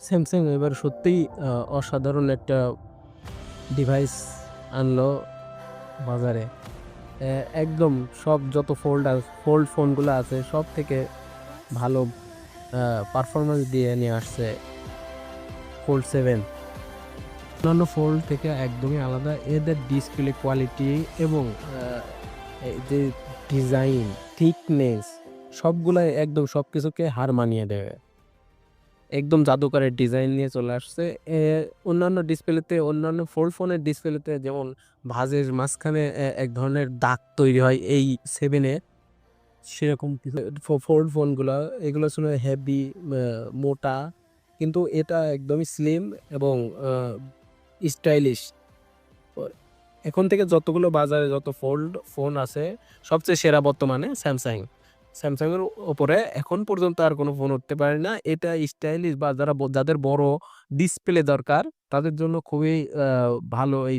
Samsung এবার সত্যিই অসাধারণ একটা ডিভাইস আনলো বাজারে। একদম সব যত ফোল্ড ফোনগুলো আছে সব থেকে ভালো পারফরম্যান্স দিয়ে নিয়ে আসছে ফোল্ড 7। অন্যান্য ফোল্ড থেকে একদমই আলাদা এদের ডিসপ্লে কোয়ালিটি এবং এই যে ডিজাইন, থিকনেস সবগুলাই একদম সবকিছুকে হার মানিয়ে দেবে। একদম জাদুকরের ডিজাইন নিয়ে চলে আসছে। এ অন্যান্য ফোল্ড ফোনের ডিসপ্লেতে যেমন ভাঁজের মাঝখানে এক ধরনের দাগ তৈরি হয় এই 7 এ সেরকম কিছু ফোল্ড ফোনগুলা এগুলো ছিল হেভি, মোটা, কিন্তু এটা একদমই স্লিম এবং স্টাইলিশ। এখন থেকে যতগুলো বাজারে যত ফোল্ড ফোন আছে সবচেয়ে সেরা বর্তমানে স্যামসাং। স্যামসাং এর উপরে এখন পর্যন্ত আর কোনো ফোন উঠতে পারে না। এটা স্টাইলিশ বা যাদের বড় ডিসপ্লে দরকার তাদের জন্য খুবই ভালো এই